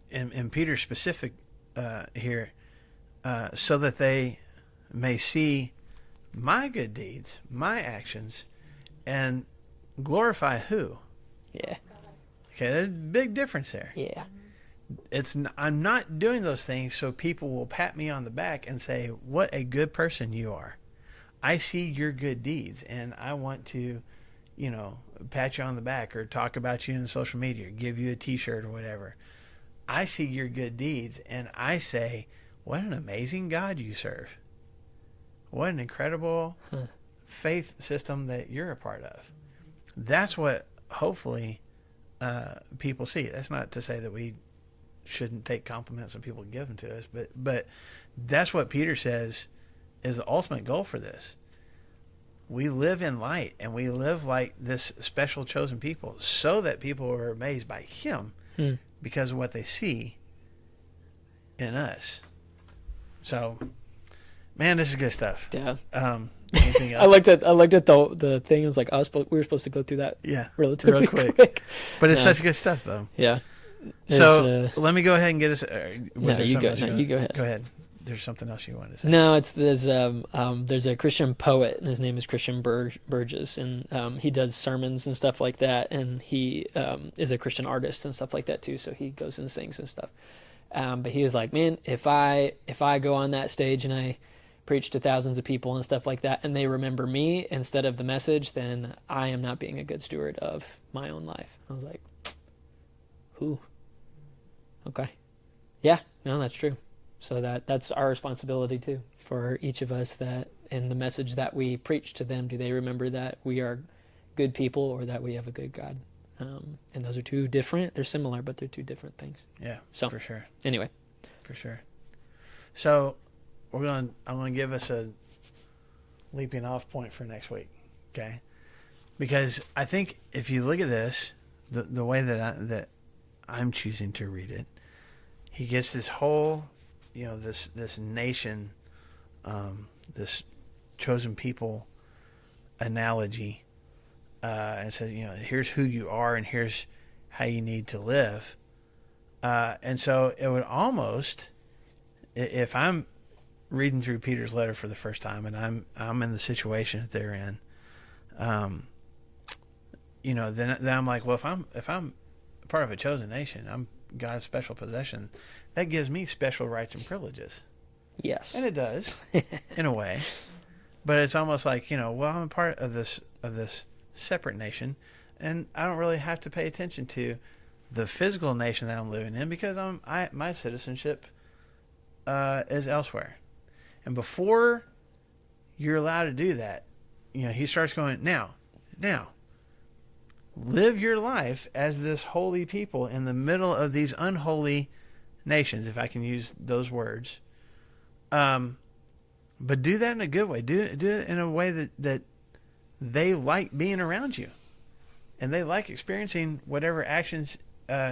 In Peter's specific here, so that they may see my good deeds, my actions, and glorify who? Yeah. Okay, there's a big difference there. Yeah. I'm not doing those things so people will pat me on the back and say, what a good person you are. I see your good deeds, and I want to, pat you on the back or talk about you in social media or give you a t-shirt or whatever. I see your good deeds and I say, what an amazing God you serve. What an incredible faith system that you're a part of. That's what hopefully people see. That's not to say that we shouldn't take compliments when people give them to us, but that's what Peter says is the ultimate goal for this. We live in light and we live like this special chosen people so that people are amazed by him because of what they see in us. So, man, this is good stuff. Yeah. Anything else? I looked at the thing. It was like we were supposed to go through that. Yeah, relatively real quick. But it's Yeah. such good stuff, though. Yeah. So let me go ahead and get us. You go ahead. Go ahead. There's something else you wanted to say. No, there's a Christian poet, and his name is Christian Burgess, and he does sermons and stuff like that, and he is a Christian artist and stuff like that too. So he goes and sings and stuff. But he was like, man, if I go on that stage and I preach to thousands of people and stuff like that, and they remember me instead of the message, then I am not being a good steward of my own life. I was like, ooh, okay, yeah, no, that's true. So that's our responsibility too, for each of us, that in the message that we preach to them, do they remember that we are good people or that we have a good God? And those are two different. They're similar, but they're two different things. Yeah, so for sure. Anyway, for sure. So I'm gonna give us a leaping off point for next week, okay? Because I think if you look at this, the way that I'm choosing to read it, he gets this whole, this nation, this chosen people analogy, and says, here's who you are and here's how you need to live. And so it would almost, if I'm reading through Peter's letter for the first time and I'm in the situation that they're in, then I'm like, well, if I'm part of a chosen nation, I'm God's special possession, that gives me special rights and privileges. yes, And it does in a way, but it's almost like, well, I'm a part of this separate nation, and I don't really have to pay attention to the physical nation that I'm living in because my citizenship is elsewhere. And before you're allowed to do that, he starts going, now, live your life as this holy people in the middle of these unholy nations, if I can use those words. But do that in a good way. Do it in a way that they like being around you, and they like experiencing whatever actions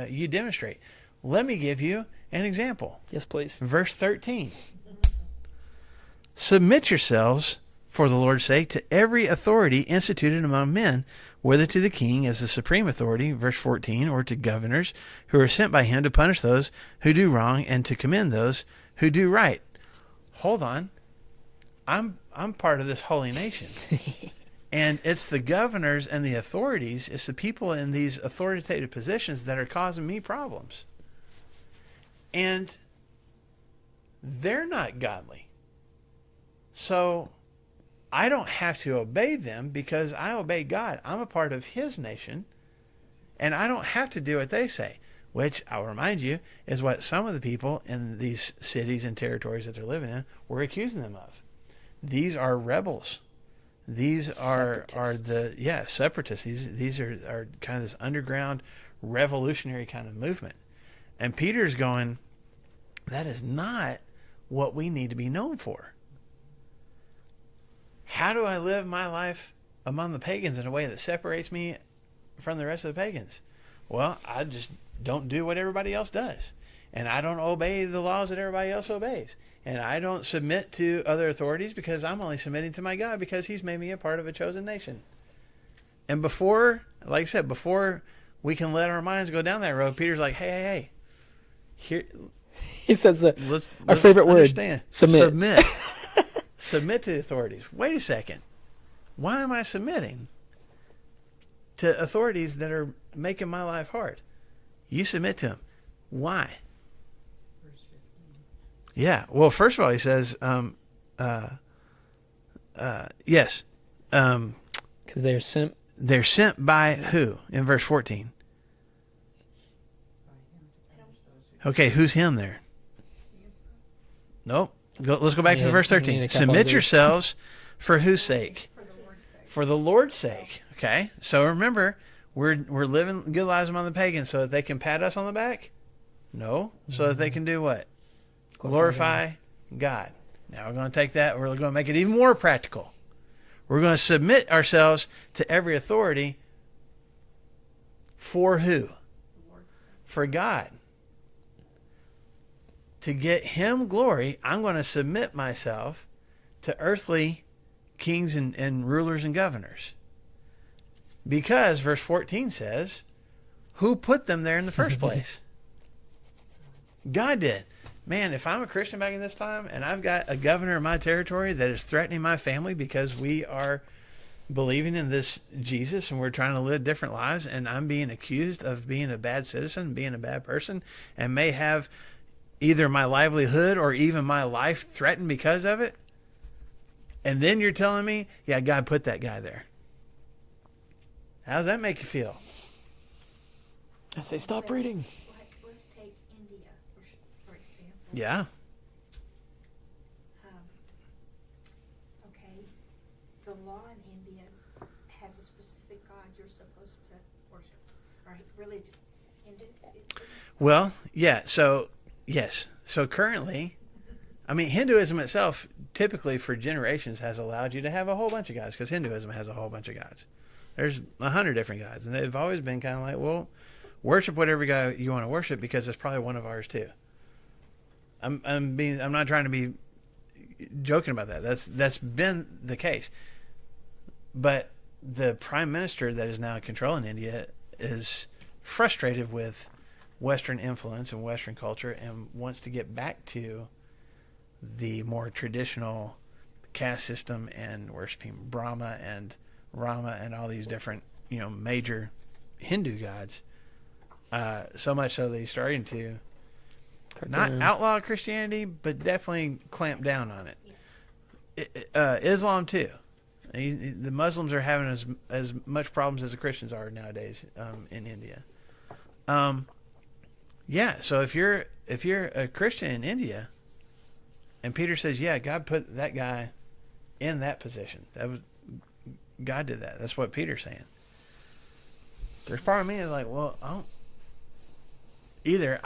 you demonstrate. Let me give you an example. yes, please. Verse 13. Submit yourselves, for the Lord's sake, to every authority instituted among men, whether to the king as the supreme authority, verse 14, or to governors who are sent by him to punish those who do wrong and to commend those who do right. Hold on. I'm part of this holy nation. And it's the governors and the authorities, it's the people in these authoritative positions that are causing me problems. And they're not godly. So I don't have to obey them because I obey God. I'm a part of his nation, and I don't have to do what they say, which I'll remind you is what some of the people in these cities and territories that they're living in were accusing them of. These are rebels. These are separatists. These are kind of this underground revolutionary kind of movement. And Peter's going, that is not what we need to be known for. How do I live my life among the pagans in a way that separates me from the rest of the pagans? Well, I just don't do what everybody else does. And I don't obey the laws that everybody else obeys. And I don't submit to other authorities because I'm only submitting to my God because he's made me a part of a chosen nation. And before we can let our minds go down that road, Peter's like, hey. Here, he says let's our favorite word, submit. Submit to the authorities. Wait a second. Why am I submitting to authorities that are making my life hard? You submit to them. Why? Yeah. Well, first of all, he says, yes. Because they're sent they're sent by who in verse 14? Okay, who's him there? Nope. Let's go back to verse 13. Submit yourselves for whose sake? For the Lord's sake. Okay, so remember, we're living good lives among the pagans so that they can pat us on the back? No, so that they can do what? Glorify God. Now we're going to take that, we're going to make it even more practical. We're going to submit ourselves to every authority for who? For God. To get him glory, I'm going to submit myself to earthly kings and rulers and governors. Because verse 14 says, who put them there in the first place? God did. Man, if I'm a Christian back in this time and I've got a governor in my territory that is threatening my family because we are believing in this Jesus and we're trying to live different lives, and I'm being accused of being a bad citizen, being a bad person, and may have either my livelihood or even my life threatened because of it, and then you're telling me, yeah, God put that guy there. How does that make you feel? I say stop reading. Let's take India, for example. Yeah. Okay, the law in India has a specific God you're supposed to worship, or religion. Well, yeah, so, yes. So currently, I mean, Hinduism itself, typically for generations, has allowed you to have a whole bunch of gods, because Hinduism has a whole bunch of gods. There's 100 different gods, and they've always been kind of like, well, worship whatever God you want to worship, because it's probably one of ours too. I'm not trying to be joking about that. That's been the case. But the prime minister that is now controlling India is frustrated with Western influence and Western culture and wants to get back to the more traditional caste system and worshiping Brahma and Rama and all these different, major Hindu gods. So much so that he's starting to not outlaw Christianity, but definitely clamp down on it. Islam too. The Muslims are having as much problems as the Christians are nowadays in India. Yeah. So if you're a Christian in India, and Peter says, yeah, God put that guy in that position. God did that. That's what Peter's saying. There's part of me is like, well, I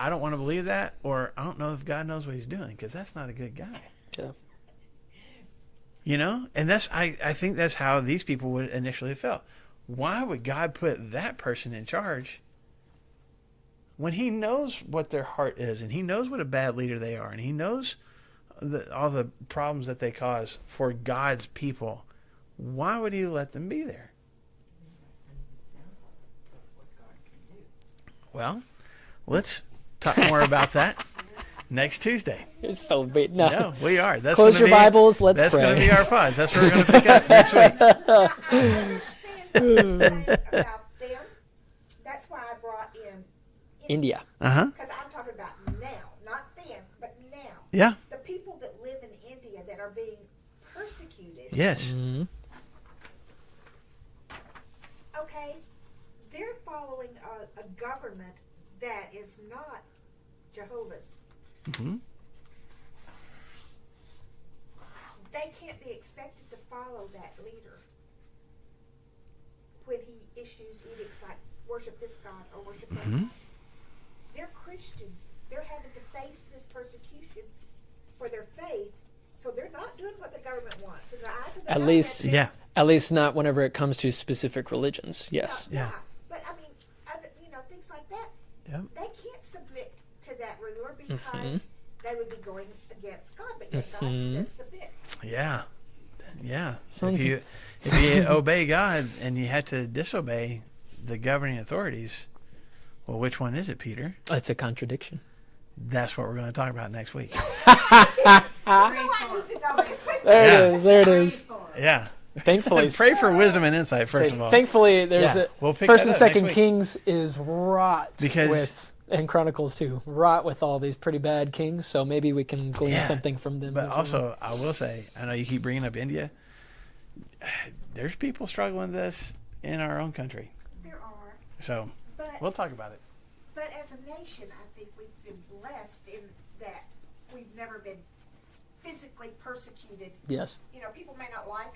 don't want to believe that, or I don't know if God knows what he's doing, because that's not a good guy. Yeah. And I think that's how these people would initially have felt. Why would God put that person in charge when he knows what their heart is, and he knows what a bad leader they are, and he knows all the problems that they cause for God's people? Why would he let them be there? Well, let's talk more about that next Tuesday. You're so big. No, we are. That's Close your Bibles. Let's pray. That's going to be our pods. That's what we're going to pick up next week. I understand what you're saying about them. That's why I brought in India. Uh-huh. Because I'm talking about now, not then, but now. Yeah. The people that live in India that are being persecuted. Yes. Mm-hmm. Okay, they're following a government that is not Jehovah's. Mm-hmm. They can't be expected to follow that leader when he issues edicts like worship this God or worship that God. They're Christians. They're having to face this persecution for their faith, so they're not doing what the government wants. In the eyes of the government, Yeah. At least not whenever it comes to specific religions. Yes. Yeah. But I mean, things like that. Yeah. They can't submit to that ruler because they would be going against God. But yet God says submit. Yeah. Yeah. Sounds- If you obey God and you have to disobey the governing authorities, well, which one is it, Peter? It's a contradiction. That's what we're going to talk about next week. I need to know this week. There it is. Yeah. Thankfully, Pray for wisdom and insight, first of all. Thankfully, there's We'll pick First that and up Second next week. Kings is wrought and Chronicles too, wrought with all these pretty bad kings. So maybe we can glean something from them. But as well. also, I will say, I know you keep bringing up India. There's people struggling with this in our own country. There are, So but we'll talk about it. but as a nation, I think we've been blessed in that we've never been physically persecuted. Yes. You know, people may not like